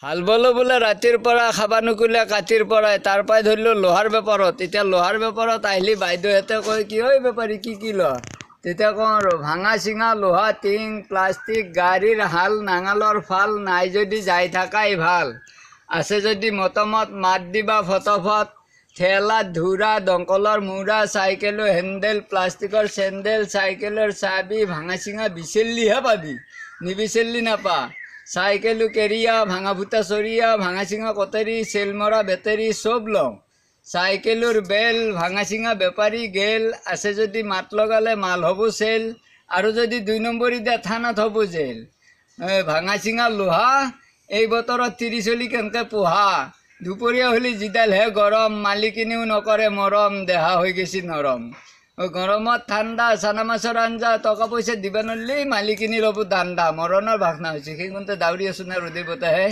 হাল বলো বোলে ৰাতিৰ পৰা খাবা নুকুলে কাটিৰ পৰাই তাৰ পৰাই ধৰিলো লোহাৰ বেপাৰত এতিয়া লোহাৰ বেপাৰত আহিলি বাইদেউহেঁতে কয় কি ঐ বেপাৰী কি ল তেতিয়া কওঁ আৰু ভাঙা চিঙা লোহা টিং প্লাষ্টিক গাড়ীৰ হাল নাঙালৰ ফাল নাই যদি যাই থাকাই ভাল আছে যদি মতামত মাত দিবা ফটফট ঠেলা ধুৰা দংকলৰ মূৰা চাইকেলৰ হেণ্ডেল প্লাষ্টিকৰ চেণ্ডেল চাইকেলৰ চাবি ভাঙা চিঙা বিচাৰিলিহে পাবি নিবিচাৰিলি নাপা চাইকেলো কেৰিয়া ভাঙা ফুটা চৰিয়া ভাঙা চিঙা কটাৰী চেল মৰা বেটাৰী চব লওঁ চাইকেলৰ বেল ভাঙা চিঙা বেপাৰী গেল আছে যদি মাত লগালে মাল হ'ব চেল আৰু যদি 2 নম্বৰী দিয়া থানাত হ'ব জেল ভাঙা চিঙা লোহা এই বতৰত 30 চলি কেনেকে পোহা দুপৰীয়া হ'লে জিডালহে গৰম মালিকিনিও নকৰে মৰম দেহা হৈ গৈছে নৰম গৰমত ঠাণ্ডা চানা মাছৰ আঞ্জা টকা পইচা দিবা নৰলি মালিকিনি ল'ব দাণ্ডা মৰণৰ ভাষণা হৈছে সেইখনতে দাউৰি আছো না ৰ'দে বতাহে